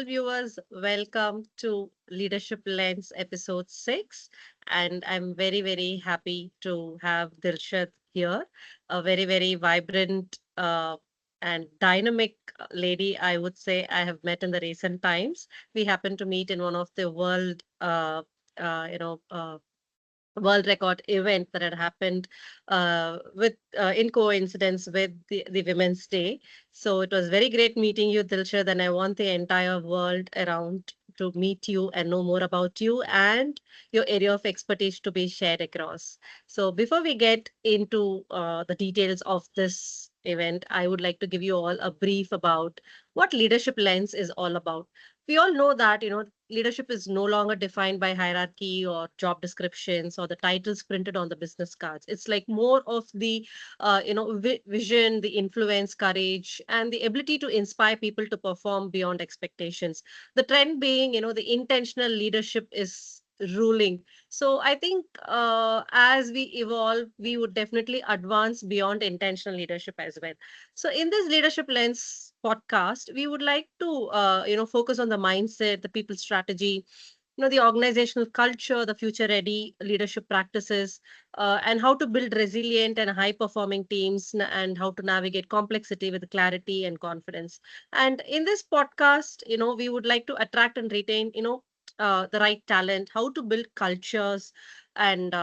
all viewers, welcome to Leadership Lens episode 6. And I'm very, very happy to have Dilshad here, a very, very vibrant and dynamic lady, I would say, I have met in the recent times. We happened to meet in one of the uh, you know, uh, world record event that had happened with in coincidence with the Women's Day. So it was very great meeting you, Dilshad, and I want the entire world around to meet you and know more about you and your area of expertise to be shared across. So before we get into the details of this event, I would like to give you all a brief about what Leadership Lens is all about. We all know that leadership is no longer defined by hierarchy or job descriptions or the titles printed on the business cards. It's like more of the vision, the influence, courage, and the ability to inspire people to perform beyond expectations. The trend being, the intentional leadership is ruling. So I think as we evolve, we would definitely advance beyond intentional leadership as well. So in this Leadership Lens podcast, we would like to focus on the mindset, the people strategy, the organizational culture, the future ready leadership practices, and how to build resilient and high performing teams, and how to navigate complexity with clarity and confidence. And in this podcast, we would like to attract and retain the right talent, how to build cultures, and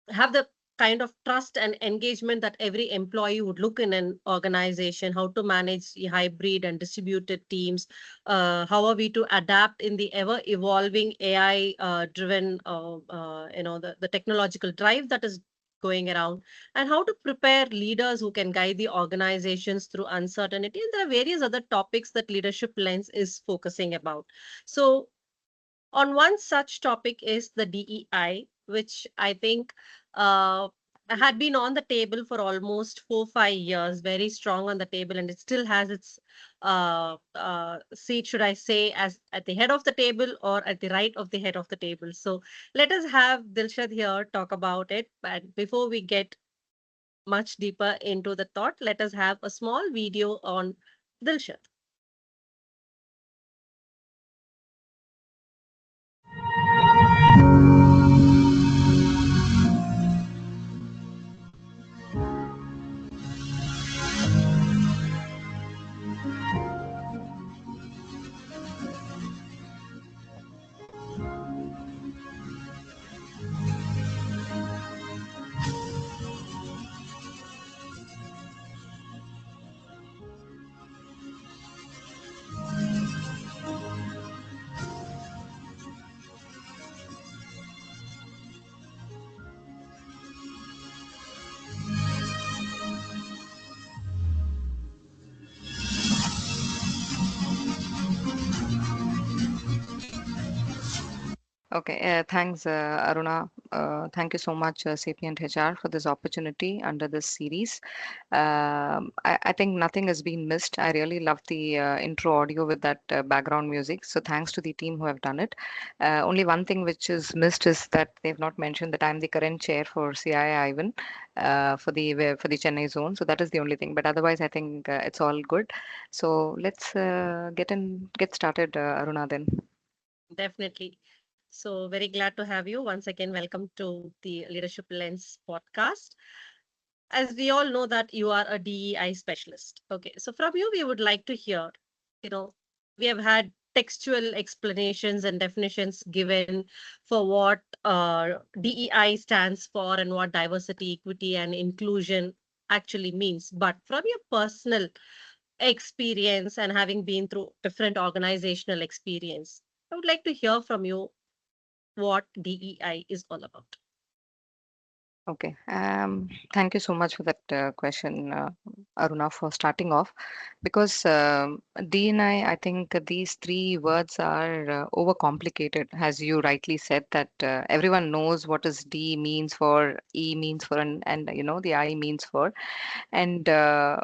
have the kind of trust and engagement that every employee would look in an organization, how to manage the hybrid and distributed teams, how are we to adapt in the ever evolving AI driven the technological drive that is going around, and how to prepare leaders who can guide the organizations through uncertainty. And there are various other topics that Leadership Lens is focusing about. So on one such topic is the DEI, which I think had been on the table for almost 4 5 years, very strong on the table, and it still has its seat, should I say, as at the head of the table or at the right of the head of the table. So let us have Dilshad here talk about it. But before we get much deeper into the thought, let us have a small video on Dilshad. Okay, thanks, Aruna. Thank you so much, Sapient HR, for this opportunity under this series. I think nothing has been missed. I really love the intro audio with that background music. So thanks to the team who have done it. Only one thing which is missed is that they've not mentioned that I'm the current chair for CI Ivan for the Chennai zone. So that is the only thing. But otherwise, I think it's all good. So let's get started, Aruna. Then. Definitely. So very glad to have you once again. Welcome to the Leadership Lens podcast. As we all know that you are a DEI specialist. Okay, so from you, we would like to hear, you know, we have had textual explanations and definitions given for what DEI stands for and what diversity, equity, and inclusion actually means. But from your personal experience and having been through different organizational experience, I would like to hear from you what DEI is all about. Okay. Thank you so much for that question, Aruna, for starting off. Because D&I think these three words are overcomplicated, as you rightly said, that everyone knows what is D means for, E means for, and the I means for, and uh,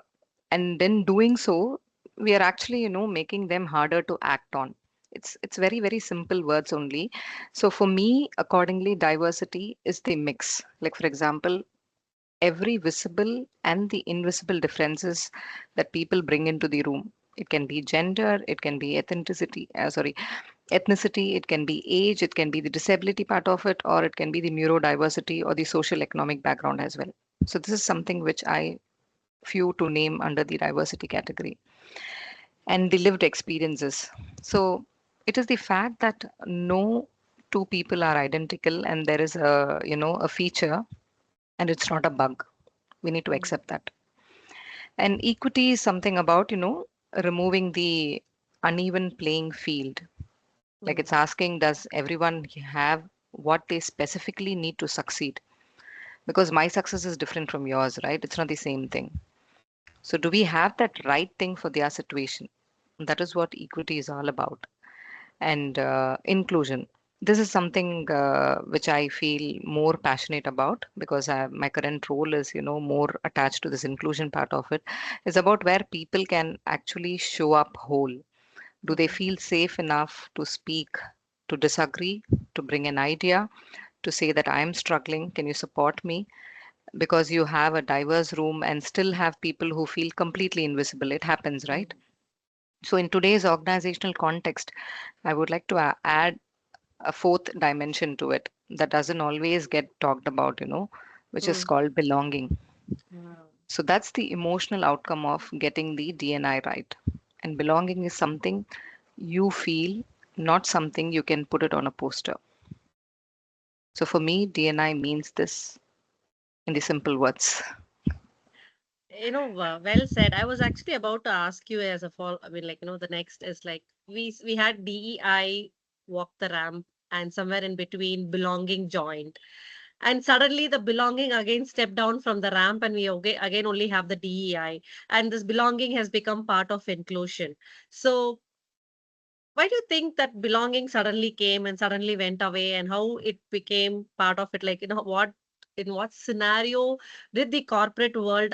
and in doing so, we are actually making them harder to act on. It's very very simple words only. So for me, accordingly, diversity is the mix. Like for example, every visible and the invisible differences that people bring into the room. It can be gender, it can be ethnicity, it can be age, it can be the disability part of it, or it can be the neurodiversity or the social economic background as well. So this is something which I few to name under the diversity category, and the lived experiences. So it is the fact that no two people are identical, and there is a a feature, and it's not a bug. We need to Mm, accept that. And equity is something about removing the uneven playing field. Like, mm, it's asking, does everyone have what they specifically need to succeed? Because my success is different from yours, right? It's not the same thing. So do we have that right thing for their situation? That is what equity is all about. And inclusion. This is something which I feel more passionate about, because my current role is, more attached to this inclusion part of it. Is about where people can actually show up whole. Do they mhm, feel safe enough to speak, to disagree, to bring an idea, to say that I'm struggling, can you support me? Because you have a diverse room and still have people who feel completely invisible. It happens, right? mm, So, in today's organizational context, I would like to add a fourth dimension to it that doesn't always get talked about, which is mm. called belonging. Wow. So, that's the emotional outcome of getting the DNI right. And belonging is something you feel, not something you can put it on a poster. So, for me, DNI means this in the simple words. Well said. I was actually about to ask you as a fall. I mean, the next is like we had DEI walk the ramp, and somewhere in between, belonging joined, and suddenly the belonging again stepped down from the ramp, and we again only have the DEI, and this belonging has become part of inclusion. So why do you think that belonging suddenly came and suddenly went away, and how it became part of it? Like, in what scenario did the corporate world,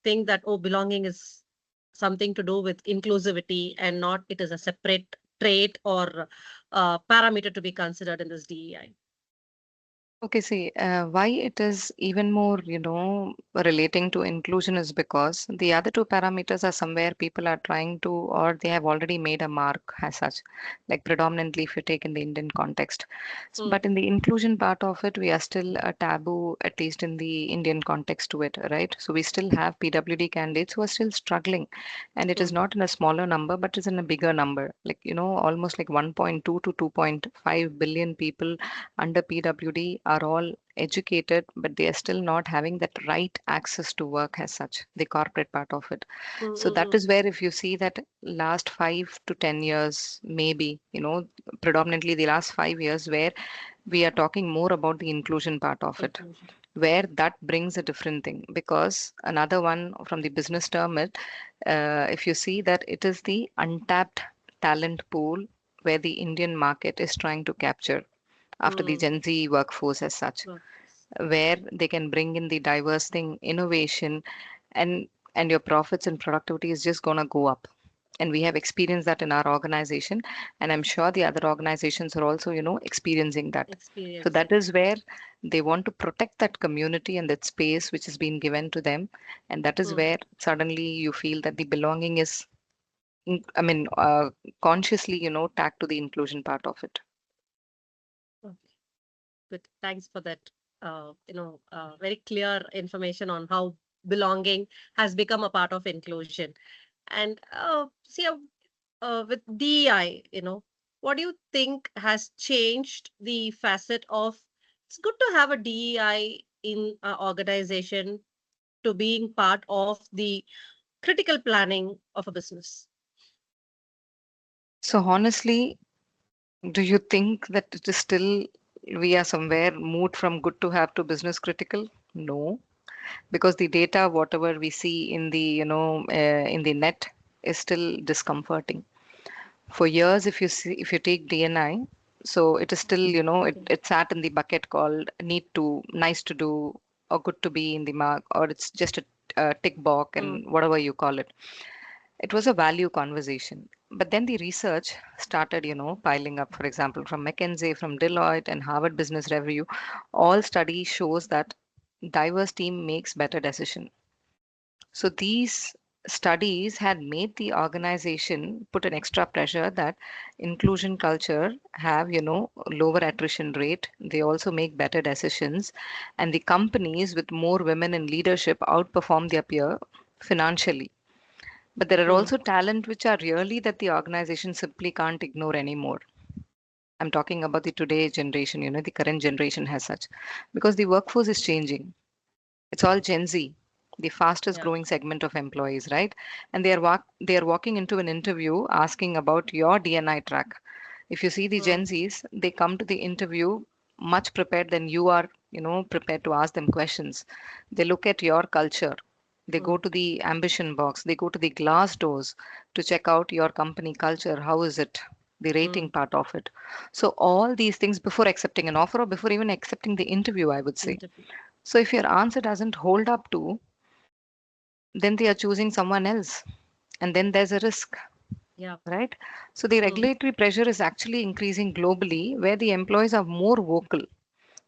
think that, oh, belonging is something to do with inclusivity and not it is a separate trait or parameter to be considered in this DEI? Okay, see, why it is even more, relating to inclusion is because the other two parameters are somewhere people are trying to, or they have already made a mark as such, like predominantly if you take in the Indian context. Mm, But in the inclusion part of it, we are still a taboo, at least in the Indian context to it, right? So we still have PWD candidates who are still struggling, and it is mm, not in a smaller number, but it's in a bigger number, like, almost like 1.2 to 2.5 billion people under PWD are all educated, but they are still not having that right access to work as such, the corporate part of it. mm, So mm, that mm. is where, if you see that last 5 to 10 years, maybe, predominantly the last 5 years, where we are talking more about the inclusion part of it, Inclusion. where that brings a different thing. Because another one from the business term, if you see that it is the untapped talent pool where the Indian market is trying to capture after the Mm, Gen Z workforce as such, workforce. where they can bring in the diverse thing, innovation, and your profits and productivity is just gonna go up. And we have experienced that in our organization, and I'm sure the other organizations are also, experiencing that. So that Experiencing. is where they want to protect that community and that space which has been given to them, and that is Mm, where suddenly you feel that the belonging is, I mean, consciously, tagged to the inclusion part of it. okay. Good. Thanks for that. Very clear information on how belonging has become a part of inclusion. And with DEI, what do you think has changed the facet of? It's good to have a DEI in an organization to being part of the critical planning of a business. So honestly, do you think that it is still, we are somewhere moved from good to have to business critical? No, because the data, whatever we see in the, in the net, is still discomforting. For years, if you see, if you take DNI, so it is still, Okay. it sat in the bucket called need to, nice to do, or good to be in the mark, or it's just a tick box Mm, and whatever you call it. It was a value conversation. But then the research started, piling up. For example, from McKinsey, from Deloitte, and Harvard Business Review, all study shows that diverse team makes better decision. So these studies had made the organization put an extra pressure that inclusion culture have, lower attrition rate. They also make better decisions, and the companies with more women in leadership outperform their peer financially. But there are Mm. also talent which are really that the organization simply can't ignore anymore. I'm talking about the today generation, the current generation has such, because the workforce is changing. It's all Gen Z, the fastest Yeah. growing segment of employees, right? And they are walking into an interview asking about your DNI track. If you see the Mm. Gen Zs, they come to the interview much prepared than you are, prepared to ask them questions. They look at your culture. They go Mm. to the ambition box. They go to the glass doors to check out your company culture. How is it? The rating Mm. part of it. So all these things before accepting an offer or before even accepting the interview, I would say. Interview. So if your answer doesn't hold up to, then they are choosing someone else. And then there's a risk, Yeah. right? So the Mm. regulatory pressure is actually increasing globally where the employees are more vocal.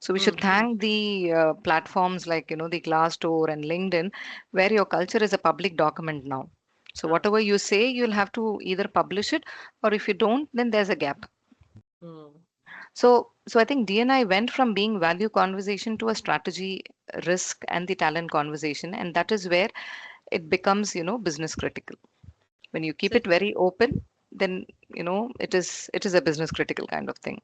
So we should Mm. thank the platforms like, the Glassdoor and LinkedIn, where your culture is a public document now. So Yeah. whatever you say, you'll have to either publish it, or if you don't, then there's a gap. Mm. So I think DNI went from being value conversation to a strategy, risk, and the talent conversation, and that is where it becomes, business critical. When you keep So it very open, then it is a business critical kind of thing.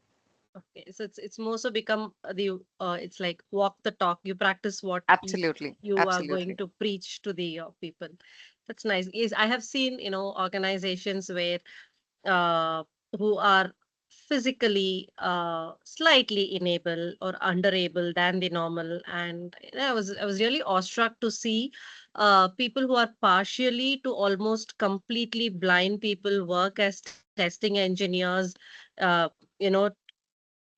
okay, so it's more so become the it's like walk the talk. You practice what Absolutely, you are going absolutely. to preach to the people. That's nice. Yes, I have seen organizations where uh, who are physically slightly enable or underable than the normal, and I was really awestruck to see people who are partially to almost completely blind people work as testing engineers. You know,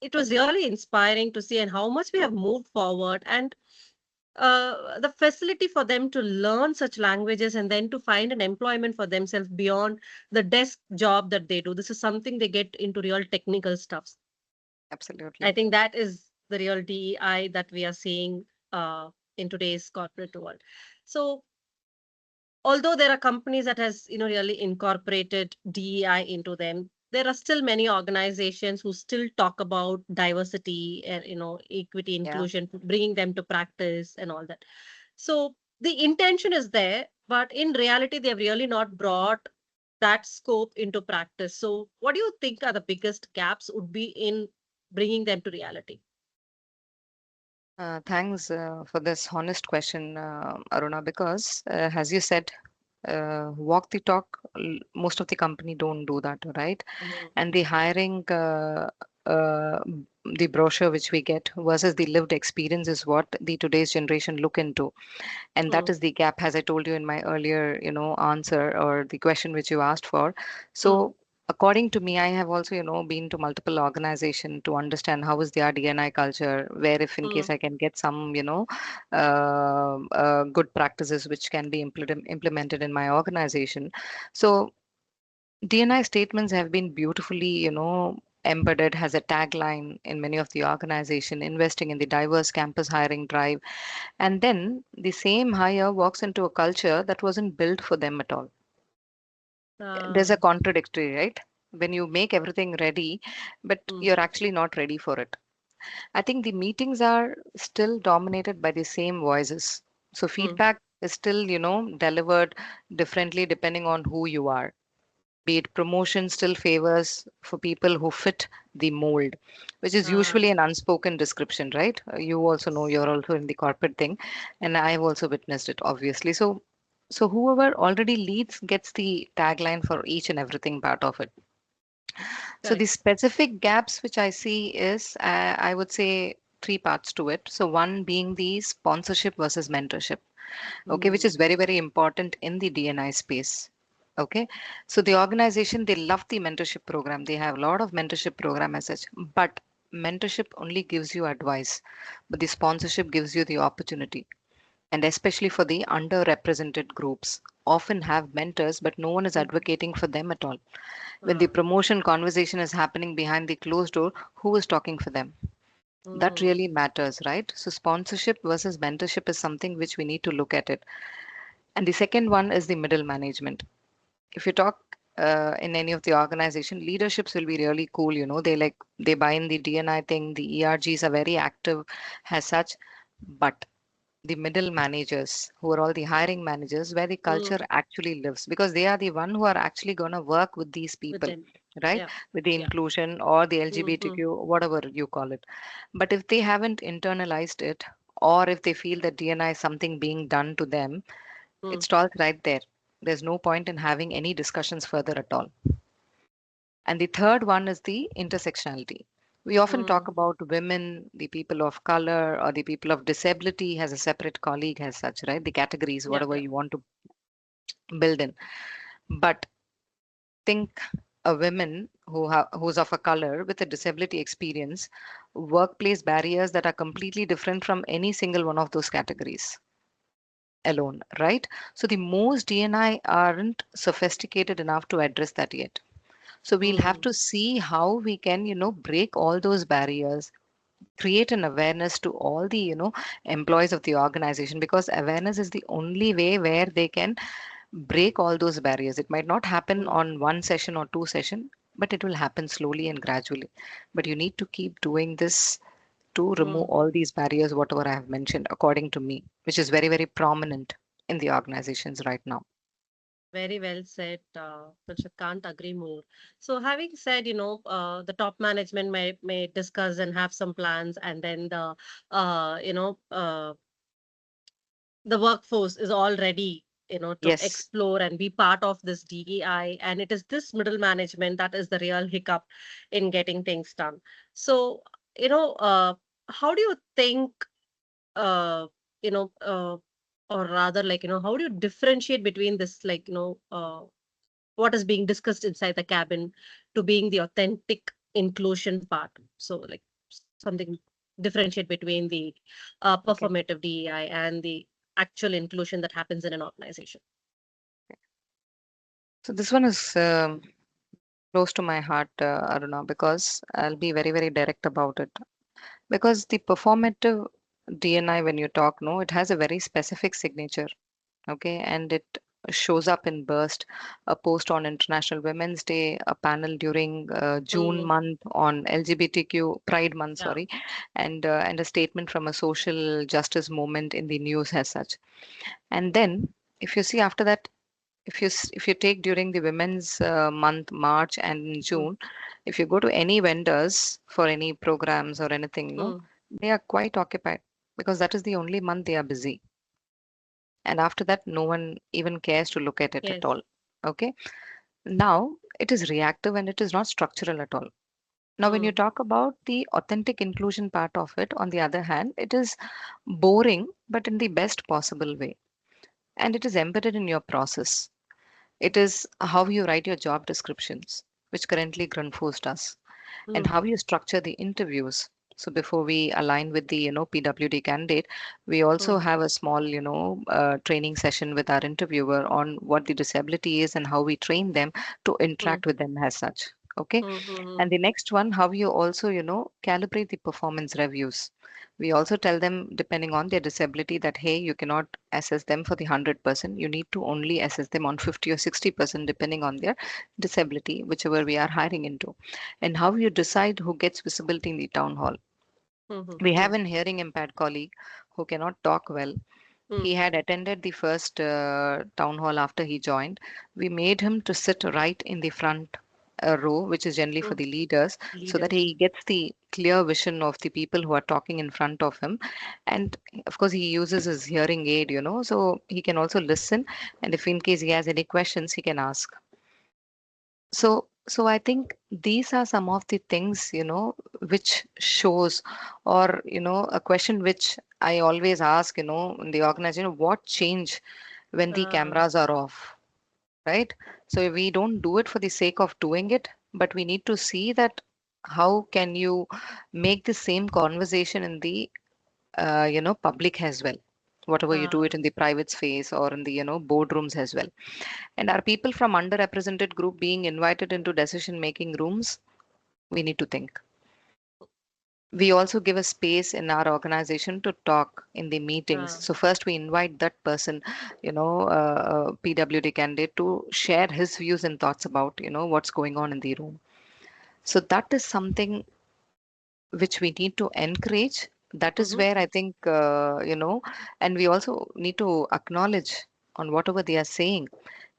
it was really inspiring to see and how much we have moved forward, and the facility for them to learn such languages and then to find an employment for themselves beyond the desk job that they do. This is something they get into real technical stuff. I Absolutely. think that is the real DEI that we are seeing in today's corporate world. So although there are companies that has really incorporated DEI into them, there are still many organizations who still talk about diversity and equity, Yeah, inclusion, bringing them to practice and all that. So the intention is there, but in reality they have really not brought that scope into practice. So what do you think are the biggest gaps would be in bringing them to reality? thanks for this honest question, Aruna, because as you said, walk the talk, most of the company don't do that, right? Mhm. And the hiring, uh, the brochure which we get versus the lived experience is what the today's generation look into. And that Mm, is the gap, as I told you in my earlier, answer or the question which you asked for. mm, So according to me, I have also, been to multiple organization to understand how is their DNI culture, where if in case mm, I can get some, good practices which can be implemented in my organization. So DNI statements have been beautifully, embedded as a tagline in many of the organization, investing in the diverse campus hiring drive, and then the same hire walks into a culture that wasn't built for them at all. There's uh, a contradictory, right? When you make everything ready, but mm, you're actually not ready for it. I think the meetings are still dominated by the same voices. So mm, feedback is still, delivered differently depending on who you are. Be it promotion still favors for people who fit the mold, which is uh, usually an unspoken description, right? You also know you're also in the corporate thing, and I've also witnessed it, obviously. So whoever already leads gets the tagline for each and everything part of it. So the correct. specific gaps which I see is, I would say, three parts to it. So one being the sponsorship versus mentorship, okay, which Mm, is very, very important in the DNI space. Okay, so the organization, they love the mentorship program. They have a lot of mentorship program as such, but mentorship only gives you advice, but the sponsorship gives you the opportunity. And especially for the underrepresented groups, often have mentors, but no one is mm, advocating for them at all. When the uh, promotion conversation is happening behind the closed door, who is talking for them? That mm, really matters, right? So sponsorship versus mentorship is something which we need to look at it. And the second one is the middle management. If you talk in any of the organization, leaderships will be really cool. They buy in the DNI thing. The ERGs are very active as such, but the middle managers, who are all the hiring managers, where the culture Mm. actually lives, because they are the one who are actually going to work with these With people, them. right? Yeah. With the Yeah. inclusion or the Mm-hmm. LGBTQ, whatever you call it. But if they haven't internalized it, or if they feel that DNI is something being done to them, it Mm. stalls right there. There's no point in having any discussions further at all. And the third one is the intersectionality. We often talk Mm. about women, the people of color, or the people of disability as a separate colleague, as such, right? The categories, Yeah. whatever Yeah. you want to build in. But think a woman who's of a color with a disability experience, workplace barriers that are completely different from any single one of those categories alone, right? So the most DNI aren't sophisticated enough to address that yet. So we'll have Mm. to see how we can, break all those barriers, create an awareness to all the, employees of the organization, because awareness is the only way where they can break all those barriers. It might not happen Mm. on one session or two session, but it will happen slowly and gradually. But you need to keep doing this to remove Mm. all these barriers, whatever I have mentioned, according to me, which is very, very prominent in the organizations right now. Very well said, Dilshad. Can't agree more. So, having said, the top management may discuss and have some plans, and then uh, you know, uh, the workforce is all ready, to Yes. explore and be part of this DEI, and it is this middle management that is the real hiccup in getting things done. So, you know, uh, how do you think, uh, you know, uh, or rather, like, how do you differentiate between this, like, what is being discussed inside the cabin to being the authentic inclusion part? So, like, something differentiate between the Okay. performative DEI and the actual inclusion that happens in an organization. So this one is close to my heart, Aruna, because I'll be very, very direct about it. Because the performative DNI, when you talk, no, it has a very specific signature, okay, and it shows up in burst. A post on International Women's Day, a panel during June Mm, month on LGBTQ Pride month, yeah. sorry, and a statement from a social justice movement in the news as such. And then, if you see after that, if you take during the women's month March and Mm, June, if you go to any vendors for any programs or anything, no, mm, they are quite occupied, because that is the only month they are busy, and after that no one even cares to look at it at yes. all. Okay, now it is reactive and it is not structural at all. Now when you Mm, talk about the authentic inclusion part of it, on the other hand, it is boring but in the best possible way, and it is embedded in your process. It is how you write your job descriptions, which currently Grundfos does, and mm, how you structure the interviews. So before we align with the PWD candidate, we also mm, have a small training session with our interviewer on what the disability is and how we train them to mm, interact with them as such. Okay, mm, mm, and mm, the next one, how you also calibrate the performance reviews. We also tell them, depending on their disability, that hey, you cannot assess them for the 100%. You need to only assess them on 50 or 60%, depending on their disability, whichever we are hiring into. And how you decide who gets visibility in the town hall. mm, We have mm, an hearing impaired colleague who cannot talk well. mm, He had attended the first town hall after he joined. We made him to sit right in the front row, which is generally for mm. the leaders, so that Leaders. he gets the clear vision of the people who are talking in front of him. And of course, he uses his hearing aid, so he can also listen. And if in case he has any questions, he can ask. So I think these are some of the things, which shows, or, a question which I always ask, in the organization, what change when the Uh, cameras are off, right? So we don't do it for the sake of doing it, but we need to see that how can you make the same conversation in the, public as well. Whatever you do uh, it in the private space or in the, boardrooms as well. And are people from underrepresented group being invited into decision making rooms? We need to think. We also give a space in our organization to talk in the meetings. Uh, So first we invite that person, PWD candidate, to share his views and thoughts about, what's going on in the room. So that is something which we need to encourage. That is mm-hmm, where I think, and we also need to acknowledge on whatever they are saying.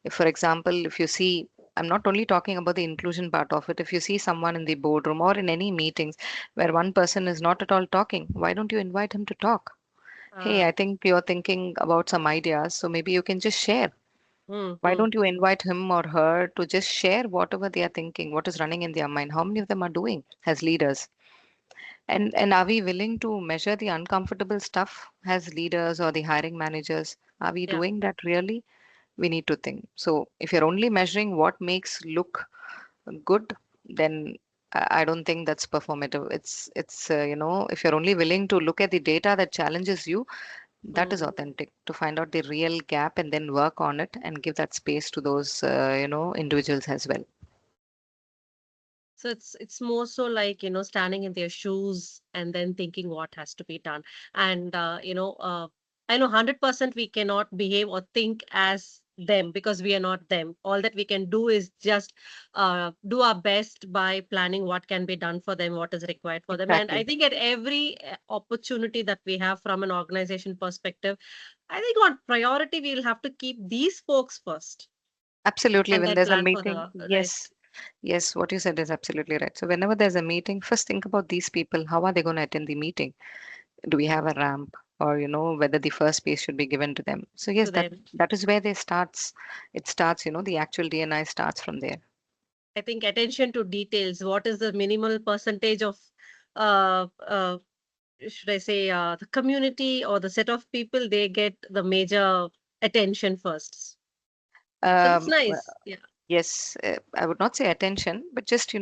If, for example, if you see, I'm not only talking about the inclusion part of it. If you see someone in the boardroom or in any meetings where one person is not at all talking, why don't you invite him to talk? Hey, uh, I think you're thinking about some ideas, so maybe you can just share. Why mm-hmm. don't you invite him or her to just share whatever they are thinking, what is running in their mind? How many of them are doing as leaders? And are we willing to measure the uncomfortable stuff as leaders or the hiring managers? Are we Yeah. doing that really? We need to think. So if you're only measuring what makes look good, then I don't think that's performative. It's if you're only willing to look at the data that challenges you, that is Mm. authentic. To find out the real gap and then work on it and give that space to those individuals as well. So it's more so like, standing in their shoes and then thinking what has to be done. And I know 100% we cannot behave or think as them because we are not them. All that we can do is just do our best by planning what can be done for them, what is required for them. And I Exactly. think at every opportunity that we have from an organization perspective, I think on priority we'll have to keep these folks first Absolutely. and When then there's a plan for meeting, the yes, rest. yes, what you said is absolutely right. So whenever there's a meeting, first think about these people. How are they going to attend the meeting? Do we have a ramp? Or whether the first space should be given to them. So yes, To that them. that is where they starts. It starts, the actual DNI starts from there. I think attention to details. What is the minimal percentage of, uh, uh, should I say, the community or the set of people they get the major attention first. So that's Well, nice. Yeah, yes, I would not say attention, but just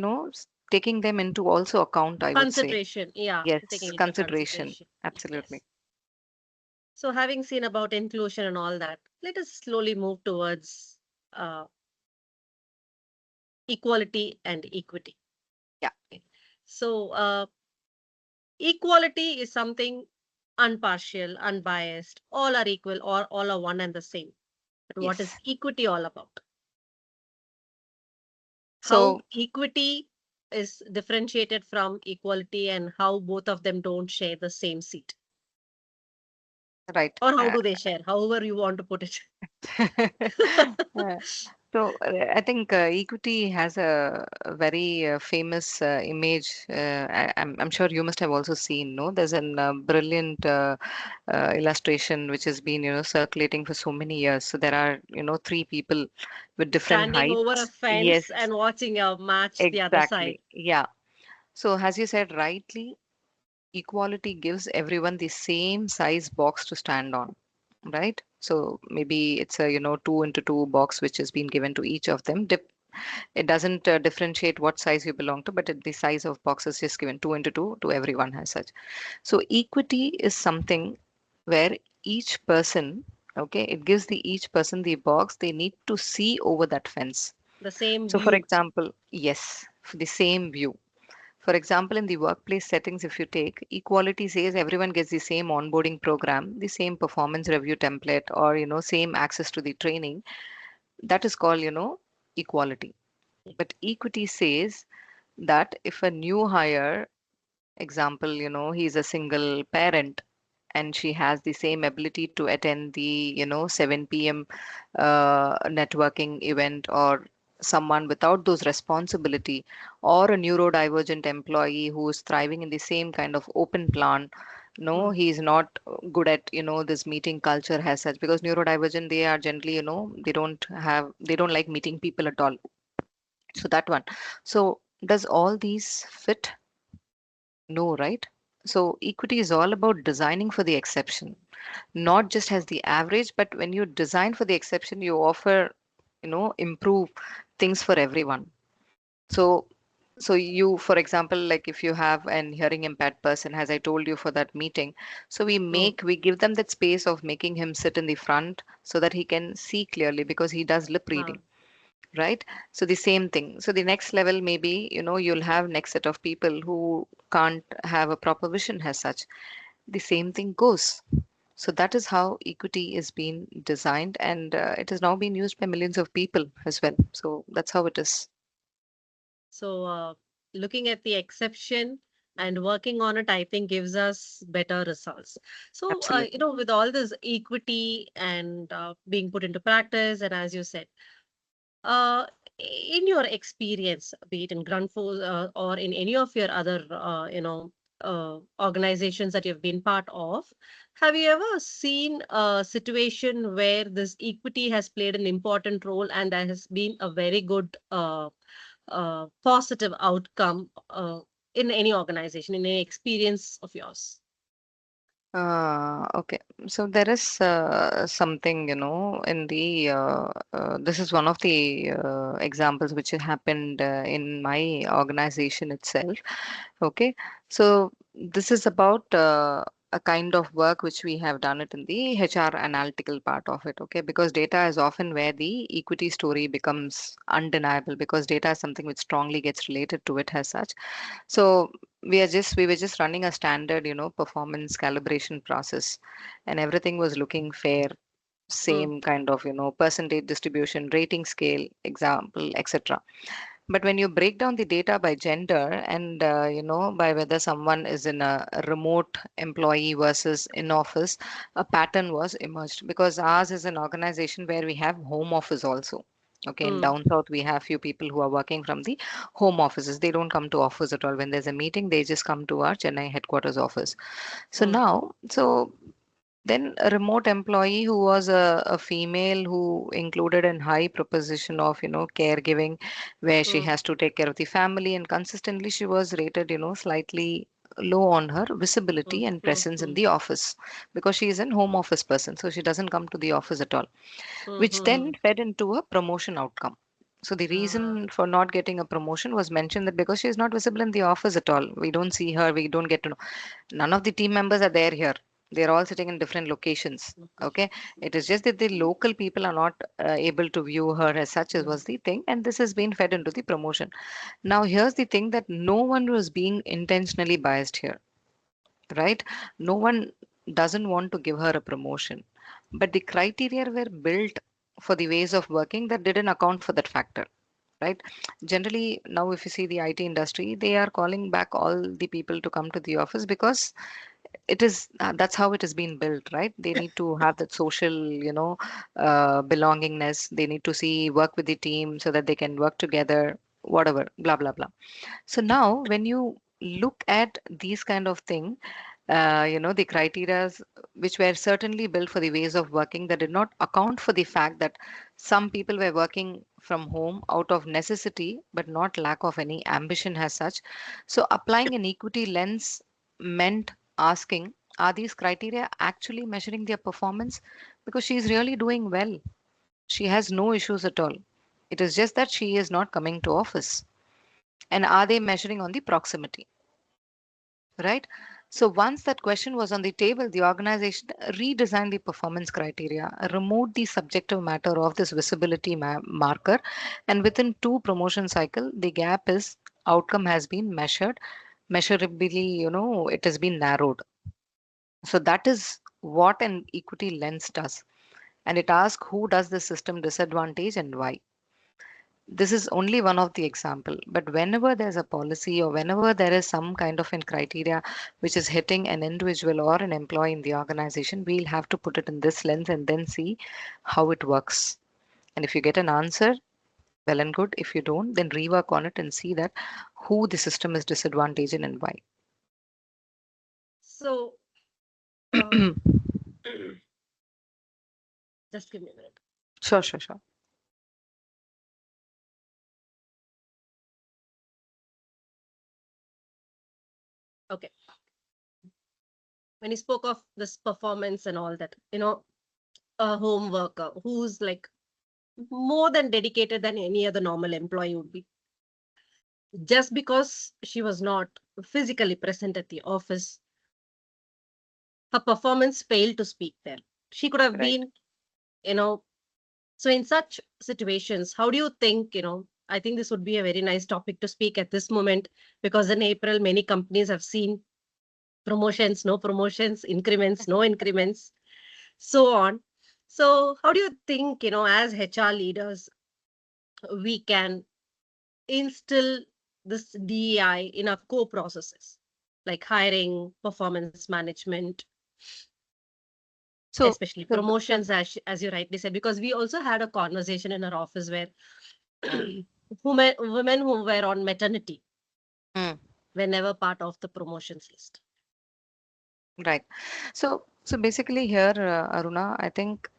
taking them into also account, I would say. consideration. Yeah, Yes, taking into consideration. consideration. Absolutely. Yes. So having seen about inclusion and all that, let us slowly move towards uh, equality and equity. Yeah. Okay. So equality is something unpartial, unbiased, all are equal or all are one and the same. But what is Yes. equity all about? How So, equity is differentiated from equality and how both of them don't share the same seat? right. Or how do they share? However you want to put it. Uh, I think equity has a very famous image. I'm sure you must have also seen. No, there's an brilliant illustration which has been circulating for so many years. So there are three people with different Standing over a heights. Yes, fence and watching a match the other side. exactly. Yeah. So as you said rightly, equality gives everyone the same size box to stand on, right? So maybe it's a 2 into 2 box which has been given to each of them. It doesn't differentiate what size you belong to, but the size of box is just given 2 into 2 to everyone as such. So equity is something where each person, okay, it gives the each person the box they need to see over that fence. The same So for view. example, yes, for the same view. For example, in the workplace settings, if you take, equality says everyone gets the same onboarding program, the same performance review template, or same access to the training. That is called equality. But equity says that if a new hire, example, he's a single parent and she has the same ability to attend the 7 p.m. Networking event, or someone without those responsibility, or a neurodivergent employee who is thriving in the same kind of open plan. No, Hmm. he's not good at this meeting culture as such, because neurodivergent, they are generally they don't like meeting people at all. So that one. So does all these fit? No, right? So equity is all about designing for the exception, not just as the average, but when you design for the exception, you offer, improve things for everyone. So, so you, for example, like if you have an hearing impaired person, as I told you for that meeting, so Hmm. we give them that space of making him sit in the front so that he can see clearly because he does lip Ah, reading. right? So the same thing. So the next level, maybe, you'll have next set of people who can't have a proper vision as such. The same thing goes. So that is how equity is being designed, and it has now been used by millions of people as well. So that's how it is. So, looking at the exception and working on it, I think gives us better results. So, Absolutely. with all this equity and being put into practice, and as you said, uh, in your experience, be it in Grundfos or in any of your other, organizations that you've been part of, have you ever seen a situation where this equity has played an important role and there has been a very good positive outcome in any organization, in any experience of yours? Okay. So there is something, in the this is one of the examples which happened in my organization itself. Okay. So this is about a kind of work which we have done it in the HR analytical part of it. Okay. Because data is often where the equity story becomes undeniable, because data is something which strongly gets related to it as such. So we were just running a standard, performance calibration process, and everything was looking fair, Mm, same kind of, percentage distribution, rating scale, example, etc. But when you break down the data by gender and by whether someone is in a remote employee versus in office, a pattern was emerged, because ours is an organization where we have home office also. Okay, in mm, down south we have few people who are working from the home offices. They don't come to office at all. When there's a meeting, they just come to our Chennai headquarters office. So mm, now, then a remote employee who was a female, who included in high proposition of, caregiving, where she mm, has to take care of the family, and consistently she was rated, slightly low on her mm, visibility and mm, presence in mm, the office, because she is an home office person, so she doesn't come to the office at all, mm, which mm, then mm. fed into a promotion outcome. So the Ah, reason for not getting a promotion was mentioned, that because she is not visible in the office at all, we don't see her, we don't get to know. None of the team members are there here. They're all sitting in different locations. Okay. It is just that the local people are not able to view her as such, as was the thing. And this has been fed into the promotion. Now, here's the thing, that no one was being intentionally biased here, right? No one doesn't want to give her a promotion. But the criteria were built for the ways of working that didn't account for that factor, right? Generally, now if you see the IT industry, they are calling back all the people to come to the office, because it is that's how it has been built, right? They need to have that social, belongingness. They need to see work with the team so that they can work together, whatever, blah blah blah. So now when you look at these kind of thing, the criteria which were certainly built for the ways of working, that did not account for the fact that some people were working from home out of necessity, but not lack of any ambition as such. So applying an equity lens meant asking, are these criteria actually measuring their performance? Because she is really doing well. She has no issues at all. It is just that she is not coming to office. And are they measuring on the proximity? Right? So once that question was on the table, the organization redesigned the performance criteria, removed the subjective matter of this visibility marker, and within two promotion cycle, the gap is outcome has been measured, measurably, it has been narrowed. So that is what an equity lens does, and it asks who does the system disadvantage and why. This is only one of the example, but whenever there's a policy or whenever there is some kind of an criteria which is hitting an individual or an employee in the organization, we'll have to put it in this lens and then see how it works. And if you get an answer, well and good. If you don't, then rework on it and see that who the system is disadvantaging and why. so, uh, just give me a minute. Sure, sure, sure. Okay. When you spoke of this performance and all that, a home worker who's like more than dedicated than any other normal employee would be, just because she was not physically present at the office, her performance failed to speak there. She could have Right. been, you know, So in such situations, how do you think, I think this would be a very nice topic to speak at this moment, because in April, many companies have seen promotions, no promotions, increments, no increments, so on. So how do you think, as HR leaders, we can instill this DEI in our core processes, like hiring, performance management, So, especially so the- promotions, as you rightly said, because we also had a conversation in our office where mm, women who were on maternity mm, were never part of the promotions list. right. So basically here, Aruna, I think,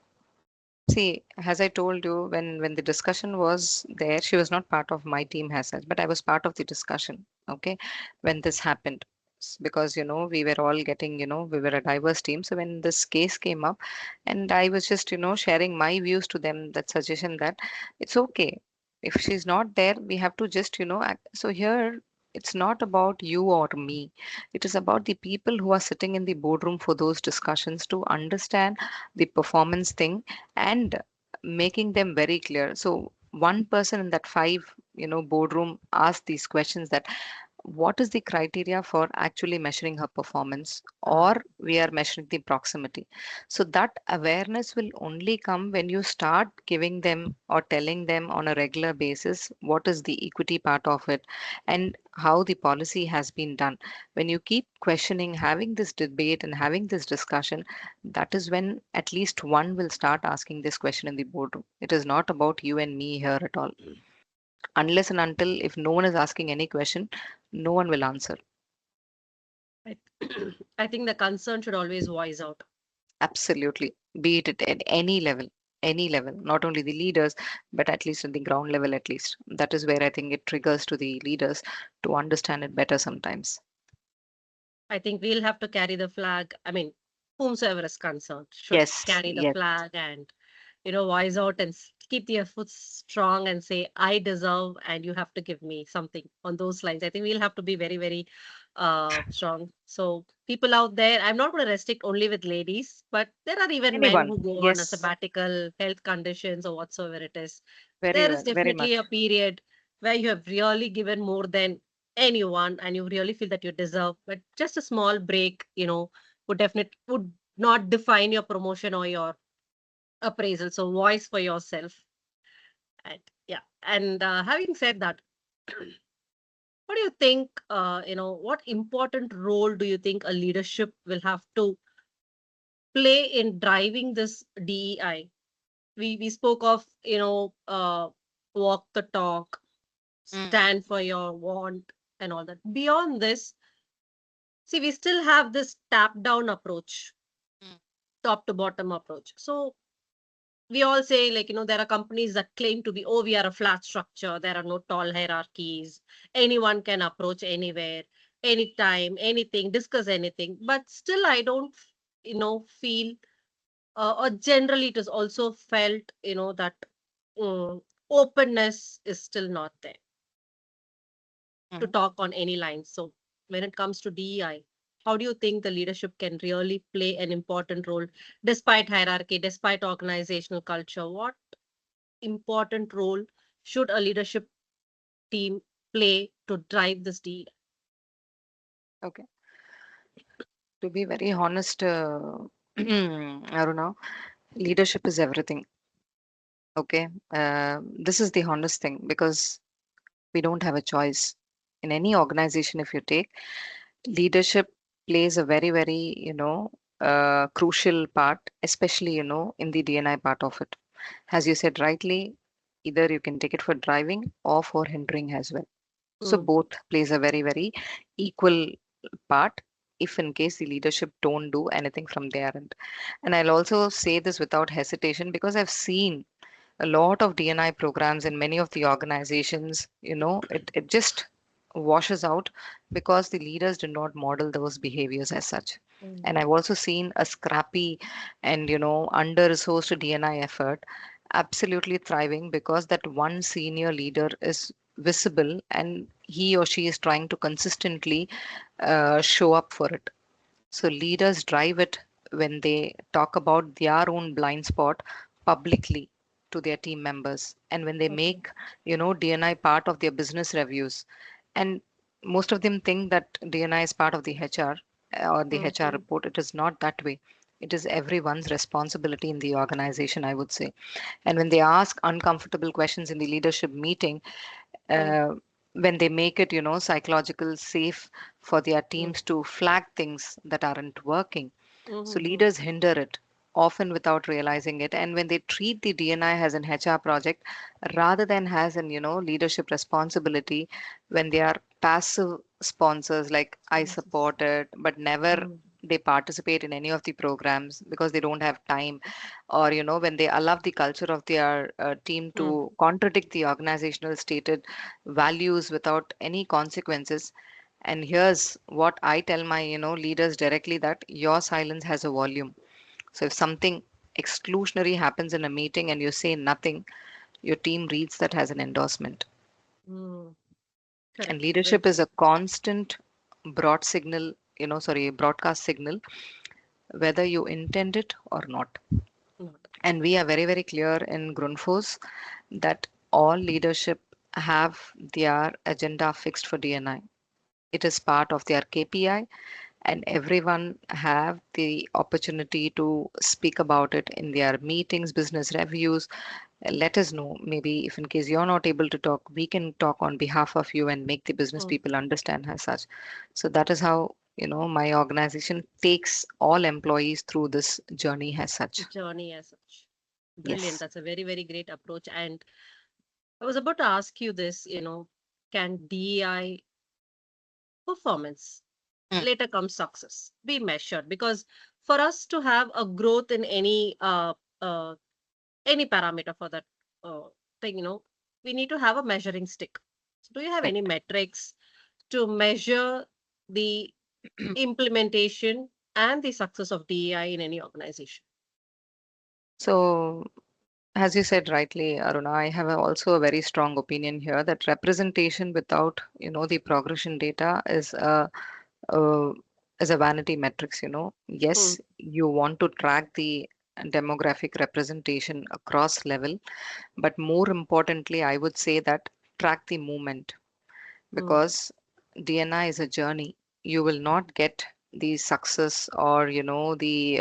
see, as I told you, when the discussion was there, she was not part of my team as such, but I was part of the discussion. Okay, when this happened, because we were all getting, we were a diverse team. So when this case came up, and I was just sharing my views to them, that suggestion that it's okay if she's not there, we have to just act. So here, it's not about you or me. It is about the people who are sitting in the boardroom for those discussions to understand the performance thing and making them very clear. So one person in that five, boardroom asked these questions, that what is the criteria for actually measuring her performance, Uh, or we are measuring the proximity. So that awareness will only come when you start giving them or telling them on a regular basis what is the equity part of it and how the policy has been done. When you keep questioning, having this debate and having this discussion, that is when at least one will start asking this question in the boardroom. It is not about you and me here at all. Unless and until, if no one is asking any question, no one will answer. I, I think the concern should always voice out. Absolutely. Be it at any level, not only the leaders, but at least at the ground level, at least. That is where I think it triggers to the leaders to understand it better sometimes. I think we'll have to carry the flag. I mean, whomsoever is concerned should Yes, carry the yes, flag and, voice out and keep their foot strong and say, I deserve and you have to give me something on those lines. I think we'll have to be very, very strong. So, people out there, I'm not going to restrict only with ladies, but there are even men anyone. who go on a Yes, sabbatical, health conditions, or whatsoever it is. very There is well, very definitely a much. period where you have really given more than anyone and you really feel that you deserve, but just a small break, would not define your promotion or your appraisal. So voice for yourself. And yeah, and having said that, what do you think, what important role do you think a leadership will have to play in driving this DEI? We spoke of, walk the talk, Mm, stand for your want, and all that. Beyond this, see, we still have this tap down approach, mm, top to bottom approach. So we all say, like, there are companies that claim to be, oh, we are a flat structure, there are no tall hierarchies, anyone can approach anywhere, anytime, anything, discuss anything. But still, I don't, feel, or generally, it is also felt, that um, openness is still not there to mhm. talk on any lines. So when it comes to DEI, how do you think the leadership can really play an important role despite hierarchy, despite organizational culture? What important role should a leadership team play to drive this DEI? Okay. To be very honest, Aruna, leadership is everything. Okay. This is the honest thing because we don't have a choice. In any organization, if you take, leadership plays a very, very, crucial part, especially, in the DNI part of it. As you said rightly, either you can take it for driving or for hindering as well. So Mm, both plays a very, very equal part if in case the leadership don't do anything from their end. And I'll also say this without hesitation because I've seen a lot of DNI programs in many of the organizations, it just washes out because the leaders do not model those behaviors as such. mm, And I've also seen a scrappy and, under-resourced DNI effort absolutely thriving because that one senior leader is visible and he or she is trying to consistently show up for it. So leaders drive it when they talk about their own blind spot publicly. to their team members, and when they Okay. make, DNI part of their business reviews. And most of them think that DNI is part of the HR or the HR Mm-hmm. report. It is not that way. It is everyone's responsibility in the organization, I would say. And when they ask uncomfortable questions in the leadership meeting, uh, when they make it, psychological safe for their teams to flag things that aren't working. So Mm-hmm. leaders hinder it, often without realizing it. And when they treat the DNI as an HR project rather than as an, leadership responsibility, when they are passive sponsors, like I Yes. support it, but never Mm, they participate in any of the programs because they don't have time, or when they allow the culture of their team mm, to contradict the organizational stated values without any consequences. And here's what I tell my, leaders directly, that your silence has a volume. So if something exclusionary happens in a meeting and you say nothing, your team reads that as an endorsement. mm. And Correct. Very leadership is true. a constant broadcast signal, whether you intend it or not. Not. And we are very, very clear in Grundfos that all leadership have their agenda fixed for DNI. It is part of their KPI, and everyone have the opportunity to speak about it in their meetings, business reviews. Let us know. Maybe if in case you're not able to talk, we can talk on behalf of you and make the business Mm. people understand as such. So that is how, my organization takes all employees through this journey as such. Journey as such. Brilliant. Yes. That's a very, very great approach. And I was about to ask you this, can DEI performance, Mm, later comes success, be measured? Because for us to have a growth in any parameter for that uh, thing, we need to have a measuring stick. So do you have any correct. metrics to measure the implementation and the success of DEI in any organization? So, as you said rightly, Aruna, I have also a very strong opinion here that representation without, the progression data uh, is a vanity metrics. Hmm. Yes, you want to track the demographic representation across level, but more importantly, I would say that track the movement, Hmm. because DNI is a journey. You will not get the success or the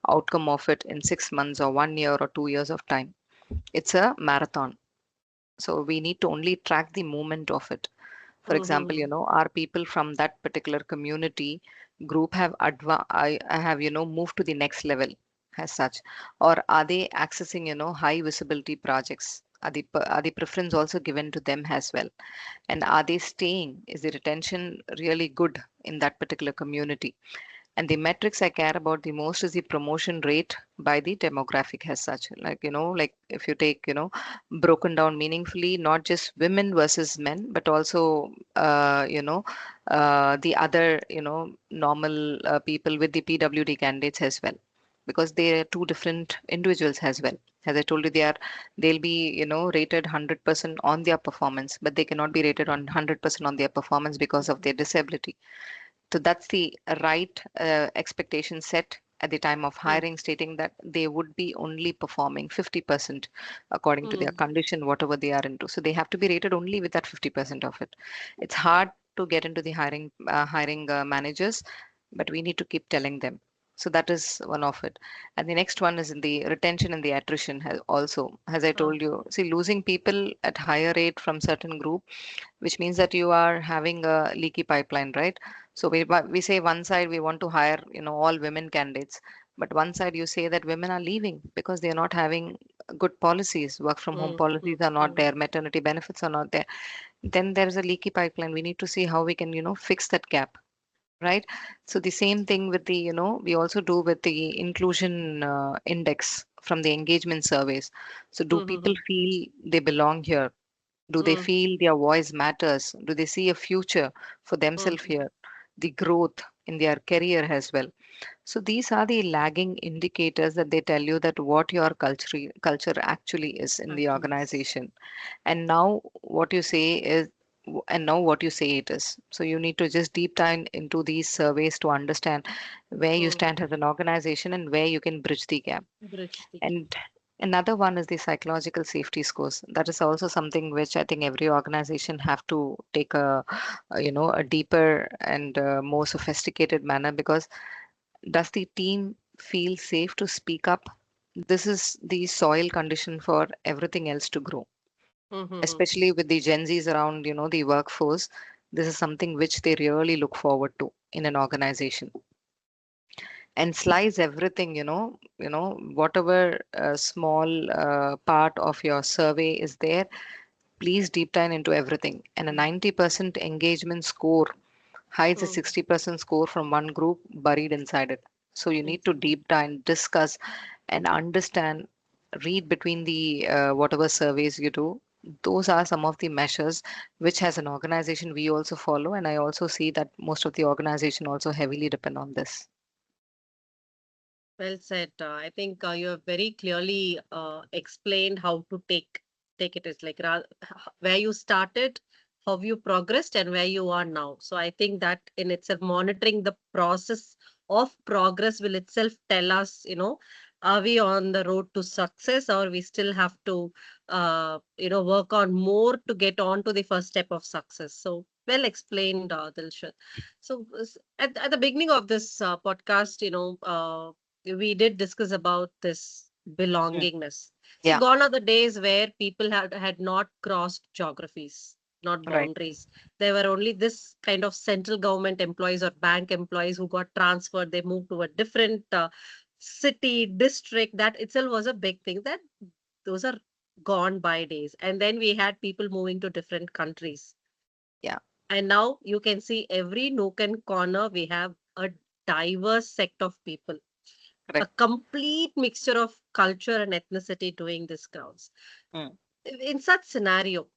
outcome of it in 6 months or 1 year or 2 years of time. It's a marathon, so we need to only track the movement of it. For example, Hmm. our people from that particular community group have I have moved to the next level as such, or are they accessing high visibility projects? Are the preference also given to them as well? And are they staying? Is the retention really good in that particular community? And the metrics I care about the most is the promotion rate by the demographic as such. Like, like if you take, broken down meaningfully, not just women versus men, but also, the other, normal people with the PWD candidates as well. Because they are two different individuals as well. As I told you, they'll be, rated 100% on their performance, but they cannot be rated on 100% on their performance because of their disability. So that's the right expectation set at the time of Hmm. hiring, stating that they would be only performing 50% according to their Hmm. condition, whatever they are into. So they have to be rated only with that 50% of it. It's hard to get into the hiring managers, but we need to keep telling them. So that is one of it. And the next one is in the retention and the attrition also. As I Ah. told you, see, losing people at higher rate from certain group, which means that you are having a leaky pipeline, right? So we say one side we want to hire, all women candidates, but one side you say that women are leaving because they are not having good policies, work from home Hmm. policies Hmm. are not Hmm. there, maternity benefits are not there. Then there is a leaky pipeline. We need to see how we can, fix that gap, right? So the same thing with the, we also do with the inclusion index from the engagement surveys. So do Hmm. Hmm. people Hmm. feel they belong here? Do they Hmm. feel their voice matters? Do they see a future for Hmm. themselves here? The growth in their career as well. So these are the lagging indicators that they tell you that what your culture actually is in the Actually, yes. organization. And now what you say is, and now what you say it is. So you need to just deep dive into these surveys to understand where you Hmm. stand as an organization and where you can bridge the gap. Bridge the gap. And Another one is the psychological safety scores. That is also something which I think every organization have to take a deeper and more sophisticated manner, because does the team feel safe to speak up? This is the soil condition for everything else to grow, Mm-hmm. especially with the Gen Zs around, the workforce. This is something which they really look forward to in an organization. And slice everything, whatever small part of your survey is there, please deep dive into everything. And a 90% engagement score hides a Mm-hmm. 60% score from one group buried inside it. So you need to deep dive, discuss, and understand, read between the whatever surveys you do. Those are some of the measures which, as an organization, we also follow. And I also see that most of the organization also heavily depend on this. Well said. I think you have very clearly explained how to take it. It's like where you started, how you progressed, and where you are now. So I think that in itself, monitoring the process of progress will itself tell us, are we on the road to success, or we still have to, work on more to get on to the first step of success. So well explained, Dilshad. So at the beginning of this podcast, we did discuss about this Mm. belongingness. See, Yeah, gone are the days where people had not crossed geographies, not right. boundaries. There were only this kind of central government employees or bank employees who got transferred. They moved to a different city, district. That itself was a big thing. That those are gone by days. And then we had people moving to different countries. Yeah, And now you can see every nook and corner we have a diverse sect of people, a correct. complete mixture of culture and ethnicity doing this grounds. Mm. In such scenario,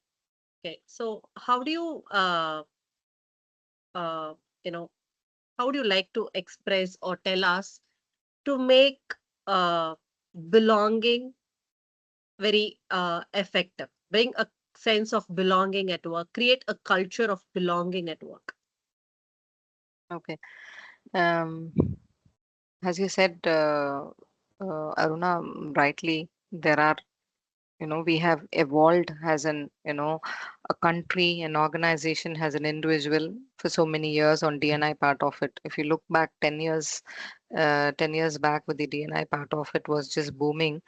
okay, so how do you uh, you know how would you like to express or tell us to make uh, belonging very effective, bring a sense of belonging at work, create a culture of belonging at work? Okay. Um, as you said, Aruna, rightly, there are, we have evolved as a country, an organization, as an individual for so many years on DNI part of it. If you look back 10 years, 10 years back, with the DNI part of it was just booming,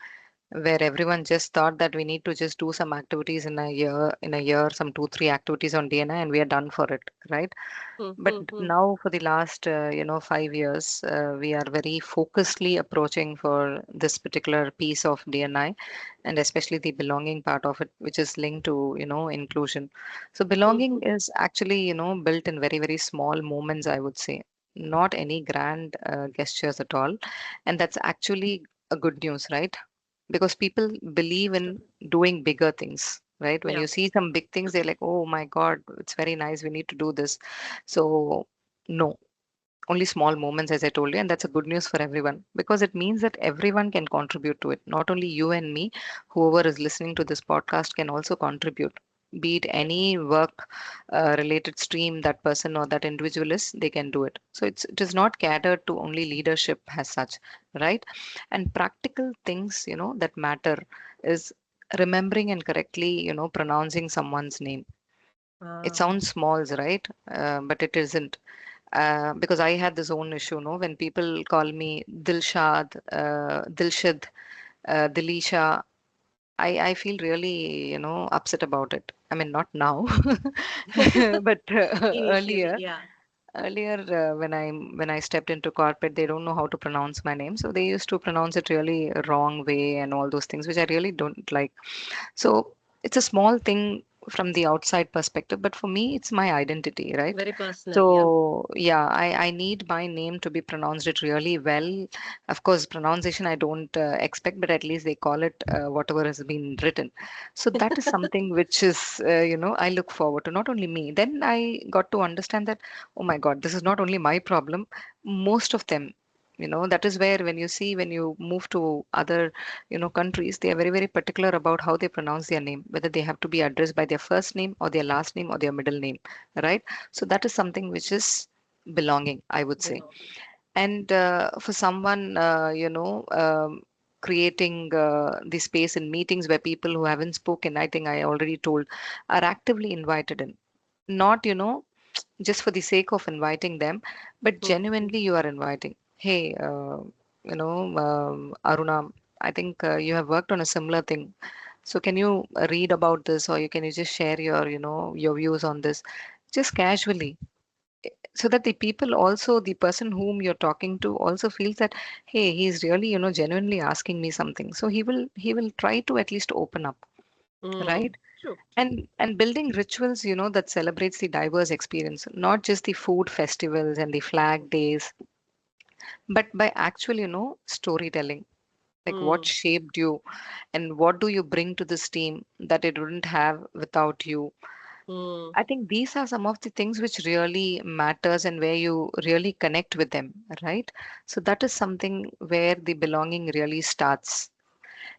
where everyone just thought that we need to just do some activities in a year, some 2 3 activities on DNI, and we are done for it, right? Hmm, But hmm, hmm, now for the last 5 years, we are very focusedly approaching for this particular piece of DNI, and especially the belonging part of it, which is linked to inclusion. So hmm, belonging hmm. is actually built in very very small moments, I would say, not any grand gestures at all. And that's actually a good news, right? Because people believe in doing bigger things, right? When Yeah. you see some big things, they're like, oh my god, it's very nice, we need to do this. So no, only small moments, as I told you, and that's a good news for everyone, because it means that everyone can contribute to it. Not only you and me, whoever is listening to this podcast can also contribute. Be it Yes. any work related stream that person or that individual is, they can do it. So it is not catered to only leadership as such, right? And practical things, that matter is remembering and correctly, pronouncing someone's name. It Ah. sounds small, right? But it isn't, because I had this own issue, no, when people call me Dilshad, Dilshad, Dilisha, I feel really, upset about it. I mean, not now, but Initially, earlier. yeah. Earlier, when I stepped into corporate, they don't know how to pronounce my name, so they used to pronounce it really wrong way and all those things, which I really don't like. So it's a small thing from the outside perspective, but for me, it's my identity, right? Very personal, yeah. So yeah, I need my name to be pronounced it really well. Of course, pronunciation I don't expect, but at least they call it whatever has been written. So that is something which is, I look forward to. Not only me. Then I got to understand that, oh my God, this is not only my problem. Most of them, that is where when you move to other countries, they are very very particular about how they pronounce their name, whether they have to be addressed by their first name or their last name or their middle name, right? So that is something which is belonging, I would say. Belonging. And for someone, creating the space in meetings where people who haven't spoken, I think I already told, are actively invited in. Not, just for the sake of inviting them, but mm, genuinely you are inviting. Hey, Aruna, I think you have worked on a similar thing. So can you read about this, or can you just share your, your views on this, just casually, so that the people also, the person whom you're talking to also feels that, hey, he's really, genuinely asking me something. So he will try to at least open up, mm. right? True. And building rituals, that celebrates the diverse experience, not just the food festivals and the flag days, but by actual, storytelling. Like what Mm, shaped you and what do you bring to this team that it wouldn't have without you. mm, I think these are some of the things which really matters and where you really connect with them, right? So that is something where the belonging really starts.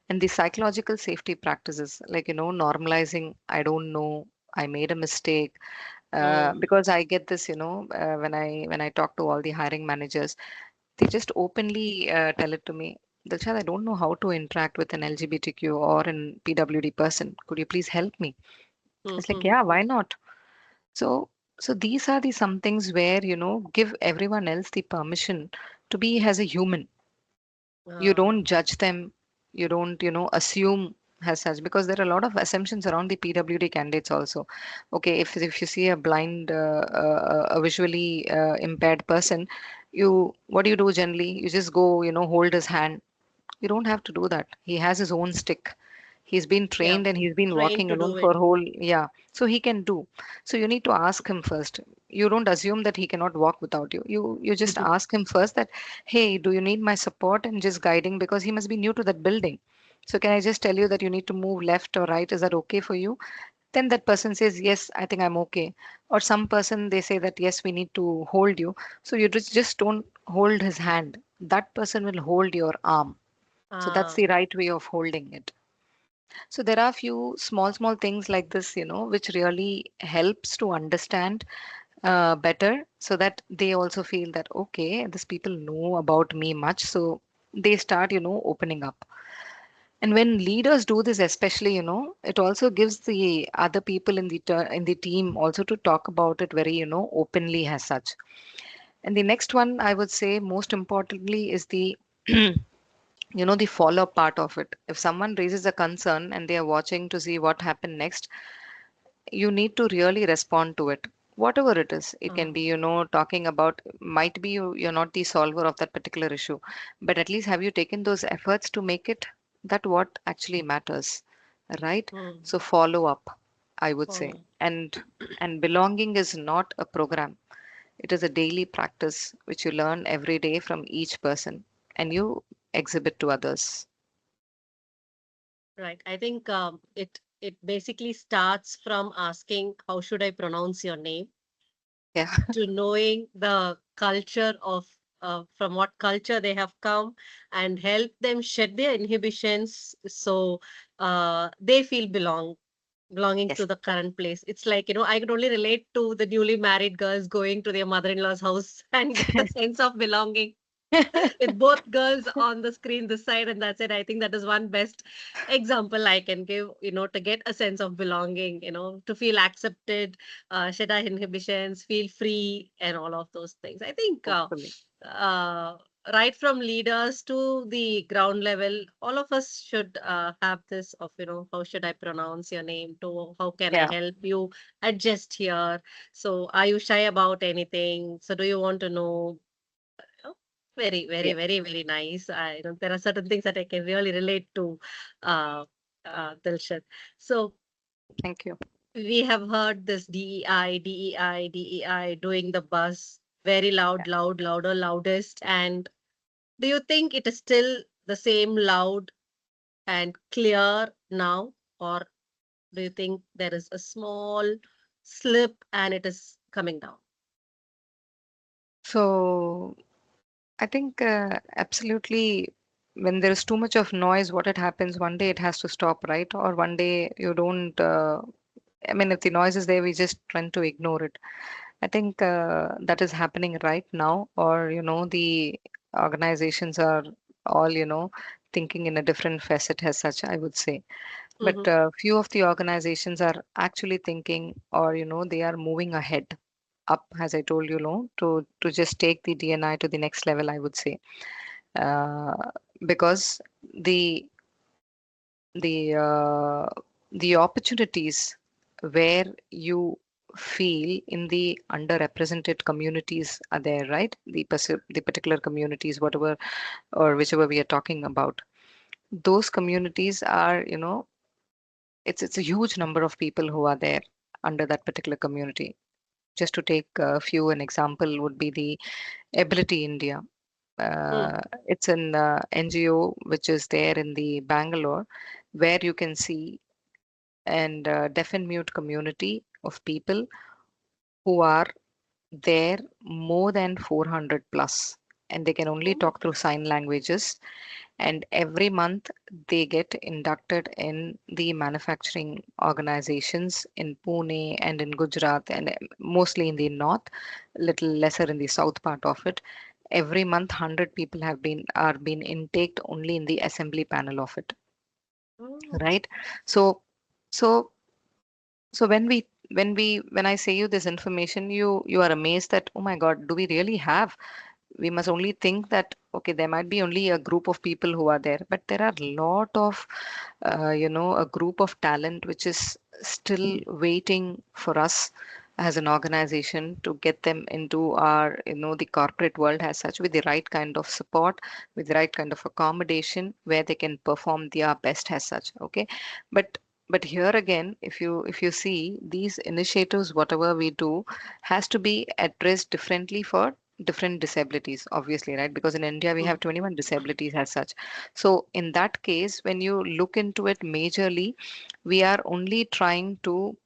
And the psychological safety practices, like, normalizing, I don't know, I made a mistake. mm, Because I get this, when I talk to all the hiring managers, they just openly tell it to me. Dilshad, I don't know how to interact with an LGBTQ or an PWD person. Could you please help me? mm, It's like, mm. yeah, why not? So, so these are the some things where, give everyone else the permission to be as a human. You Ah, don't judge them. You don't, assume as such, because there are a lot of assumptions around the PWD candidates also. Okay, if you see a blind, a visually impaired person, what do you do generally? You just go, hold his hand. You don't have to do that. He has his own stick. He's been yeah. trained and he's been Trained walking to alone do for it. whole, yeah. So he can do. So you need to ask him first. You don't assume that he cannot walk without you. You just ask him first that, hey, do you need my support and just guiding, because he must be new to that building. So can I just tell you that you need to move left or right? Is that okay for you? Then that person says, yes, I think I'm okay. Or some person, they say that, yes, we need to hold you. So you just don't hold his hand. That person will hold your arm. So that's Ah, the right way of holding it. So there are few small things like this, which really helps to understand better, so that they also feel that, okay, these people know about me much. So they start, opening up. And when leaders do this, especially, it also gives the other people in the team also to talk about it very, openly as such. And the next one, I would say, most importantly, is the the follow up part of it. If someone raises a concern and they are watching to see what happened next, you need to really respond to it, whatever it is. It can ah, be, talking about, might be you're not the solver of that particular issue, but at least have you taken those efforts to make it that what actually matters, right? mm. So follow up, I would say. Follow. And belonging is not a program. It is a daily practice which you learn every day from each person and you exhibit to others. Right. I think it basically starts from asking how should I pronounce your name, Yeah. to knowing the culture of from what culture they have come, and help them shed their inhibitions, so they feel belonging Yes. to the current place. It's like, I could only relate to the newly married girls going to their mother-in-law's house and get the sense of belonging with both girls on the screen this side and that side. I think that is one best example I can give, to get a sense of belonging, to feel accepted, shed our inhibitions, feel free, and all of those things. I think Hopefully. uh, right from leaders to the ground level, all of us should have this of, how should I pronounce your name, to how can I Yeah. help you adjust here. So, are you shy about anything? So, do you want to know? Oh, very, very, Yeah. very, very nice. There are certain things that I can really relate to, uh, Dilshad. So Thank you. we have heard this DEI, DEI, DEI doing the buzz very loud, loud, louder, loudest. And do you think it is still the same loud and clear now, or do you think there is a small slip and it is coming down? So I think absolutely, when there is too much of noise, what it happens, one day it has to stop, right? Or one day you don't, I mean, if the noise is there, we just tend to ignore it. I think that is happening right now, or, the organizations are all, thinking in a different facet as such, I would say. But Mm-hmm. few of the organizations are actually thinking, or they are moving ahead up, as I told you, to just take the DNI to the next level, I would say. uh, because the the uh, the opportunities where you feel in the underrepresented communities are there, right? The particular communities, whatever or whichever we are talking about, those communities are, it's a huge number of people who are there under that particular community. Just to take a few, an example would be the Ability India. Mm. It's an NGO which is there in the Bangalore, where you can see and deaf and mute community of people who are there more than 400 plus, and they can only Oh. talk through sign languages. And every month they get inducted in the manufacturing organizations in Pune and in Gujarat, and mostly in the north, little lesser in the south part of it. Every month 100 people are being intaked only in the assembly panel of it, Oh. right? So so so when I say you this information, you are amazed that, oh my god, do we really have? We must only think that okay, there might be only a group of people who are there, but there are a lot of a group of talent which is still waiting for us as an organization to get them into our, the corporate world as such, with the right kind of support, with the right kind of accommodation, where they can perform their best as such. Okay, but here again, if you see these initiatives, whatever we do has to be addressed differently for different disabilities, obviously, right? Because in India we have Mm. 21 disabilities as such. So in that case, when you look into it majorly, we are only trying to,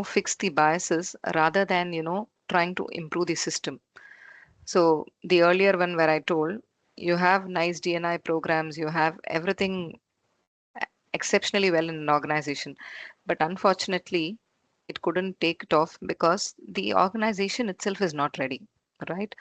fix the biases rather than, trying to improve the system. So the earlier one where I told, you have nice DNI programs, you have everything exceptionally well in an organization, but unfortunately it couldn't take it off because the organization itself is not ready, right?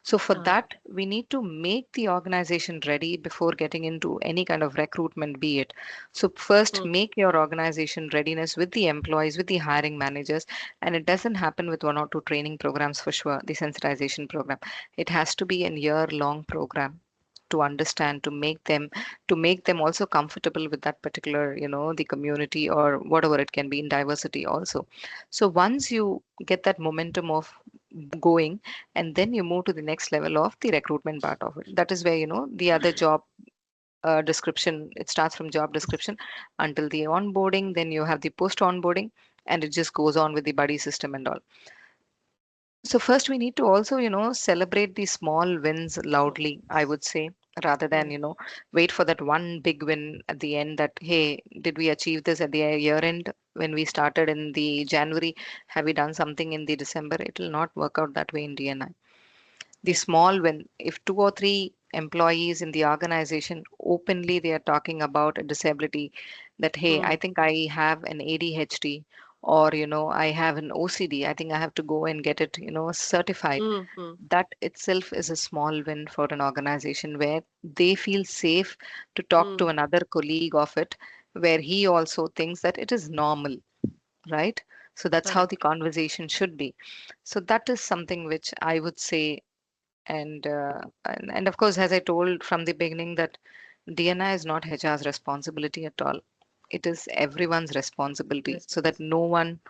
So for Uh, that we need to make the organization ready before getting into any kind of recruitment, be it. So first mm. make your organization readiness with the employees, with the hiring managers. And it doesn't happen with one or two training programs, for sure, the sensitization program. It has to be a year long program to understand, to make them also comfortable with that particular, the community or whatever it can be in diversity also. So once you get that momentum of going, and then you move to the next level of the recruitment part of it, that is where, the other job description, it starts from job description until the onboarding, then you have the post onboarding, and it just goes on with the buddy system and all. So first we need to also, celebrate the small wins loudly, I would say, rather than, Mm. wait for that one big win at the end, that, hey, did we achieve this at the year end when we started in the January? Have we done something in the December? It will not work out that way in DNI. The Yeah. small win, if two or three employees in the organization openly they are talking about a disability, that hey, I Mm. think I have an ADHD, or I have an OCD, I think I have to go and get it, certified. Mm. Mm. That itself is a small win for an organization, where they feel safe to talk to Mm. another colleague of it, where he also thinks that it is normal, right? So that's how the Correct. conversation should be. So that is something which I would say. And of course, as I told from the beginning, that DNI is not HR's responsibility at all. It is everyone's responsibility, so that Response. no one,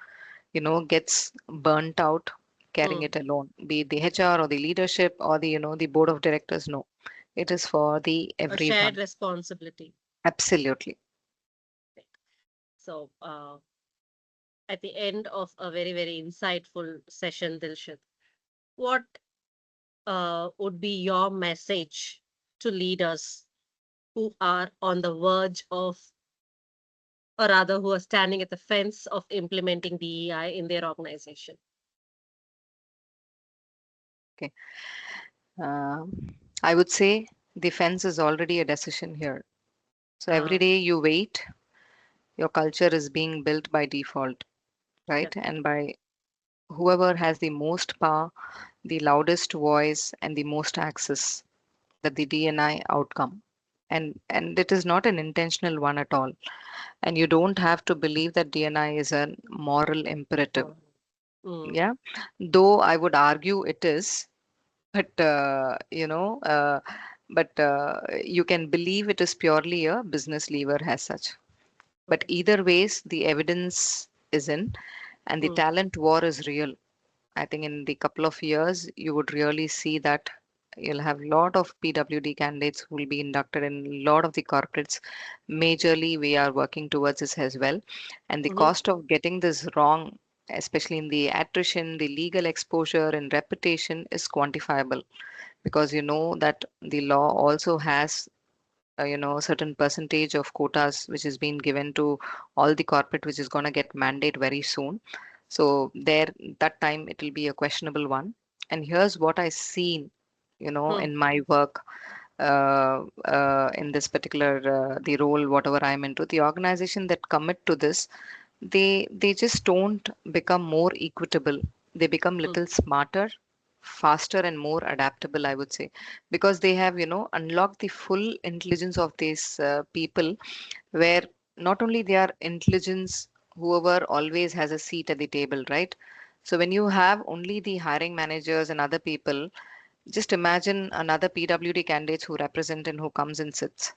gets burnt out carrying Mm. it alone, be it the HR or the leadership or the, the board of directors. No, it is for the A shared everyone. responsibility. Absolutely. Right. So, at the end of a very, very insightful session, Dilshad, what would be your message to leaders who are on the verge of, or rather, who are standing at the fence of implementing DEI in their organization? Okay. I would say defense is already a decision here. So every Uh, day you wait, your culture is being built by default, right? Correct. And by whoever has the most power, the loudest voice, and the most access, that the DNI outcome. And it is not an intentional one at all. And you don't have to believe that DNI is a moral imperative. Oh. Mm, Yeah, though I would argue it is, but you can believe it is purely a business lever as such. But mm, either ways, the evidence is in, and the mm, talent war is real. I think in the couple of years, you would really see that you'll have a lot of PWD candidates who will be inducted in a lot of the corporates. Majorly, we are working towards this as well. And the mhm, cost of getting this wrong, especially in the attrition, the legal exposure, and reputation, is quantifiable, because you know that the law also has certain percentage of quotas which is being given to all the corporate, which is going to get mandate very soon. So there, that time it will be a questionable one. And here's what I seen, mm, in my work, in this particular the role whatever I'm into, the organization that commit to this, they just don't become more equitable. They become mm, little smarter, faster, and more adaptable, I would say, because they have unlocked the full intelligence of these people, where not only they are intelligence, whoever always has a seat at the table, right? So when you have only the hiring managers and other people, just imagine another PWD candidates who represent and who comes and sits.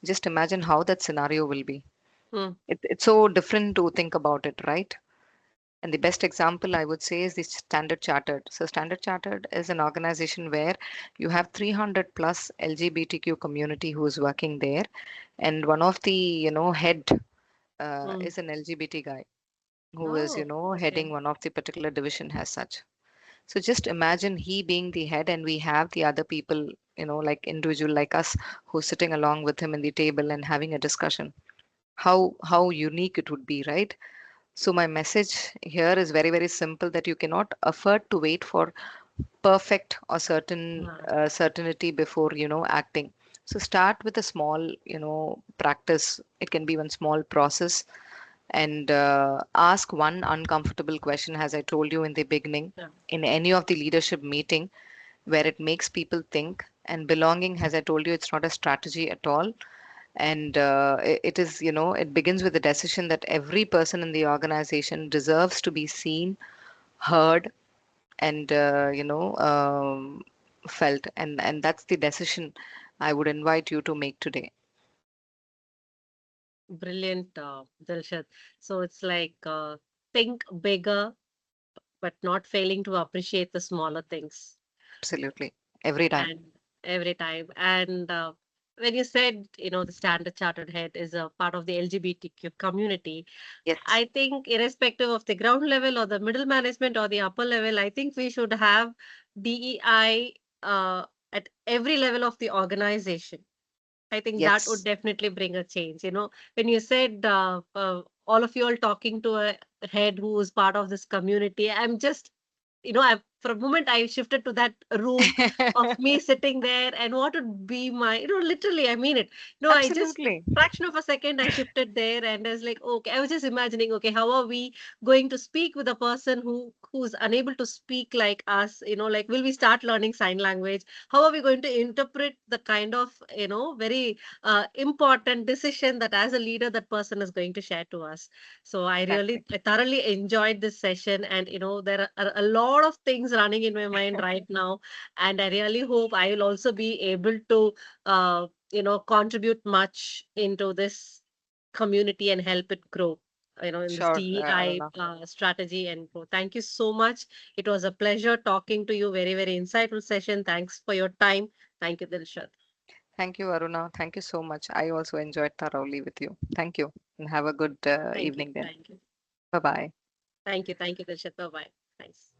Just imagine how that scenario will be. mm, It's so different to think about it, right? And the best example I would say is the Standard Chartered. So Standard Chartered is an organization where you have 300 plus LGBTQ community who is working there, and one of the head mm. is an LGBT guy who is Oh, okay. heading one of the particular division as such. So just imagine he being the head, and we have the other people, like individual like us, who's sitting along with him in the table and having a discussion. How unique it would be, right? So my message here is very, very simple, that you cannot afford to wait for perfect or certain Ah, certainty before acting. So start with a small practice. It can be one small process, and ask one uncomfortable question, as I told you in the beginning, yeah. in any of the leadership meeting, where it makes people think. And belonging, as I told you, it's not a strategy at all. And it is, it begins with the decision that every person in the organization deserves to be seen, heard, and felt. And that's the decision I would invite you to make today. Brilliant, Dilshad. So it's like think bigger, but not failing to appreciate the smaller things. Absolutely, every time. And every time. And when you said, the Standard Chartered head is a part of the LGBTQ community, Yes. I think irrespective of the ground level or the middle management or the upper level, I think we should have DEI at every level of the organization. I think that would Yes. definitely bring a change. When you said all of you all talking to a head who is part of this community, I'm just, for a moment I shifted to that room of me sitting there, and what would be my, literally, I mean it. I just Absolutely. fraction of a second I shifted there, and I was like, okay, I was just imagining, okay, how are we going to speak with a person who's unable to speak like us? Like, will we start learning sign language? How are we going to interpret the kind of very important decision that as a leader that person is going to share to us? So Exactly. I thoroughly enjoyed this session, and there are a lot of things running in my mind right now, and I really hope I will also be able to contribute much into this community and help it grow, in this Sure, DEI Aruna. strategy and growth. Thank you so much. It was a pleasure talking to you. Very, very insightful session. Thanks for your time. Thank you, Dilshad. Thank you, Aruna. Thank you so much. I also enjoyed thoroughly with you. Thank you, and have a good Thank you. evening then. Thank you. Bye bye. Thank you. Thank you, Dilshad. Bye bye. Thanks.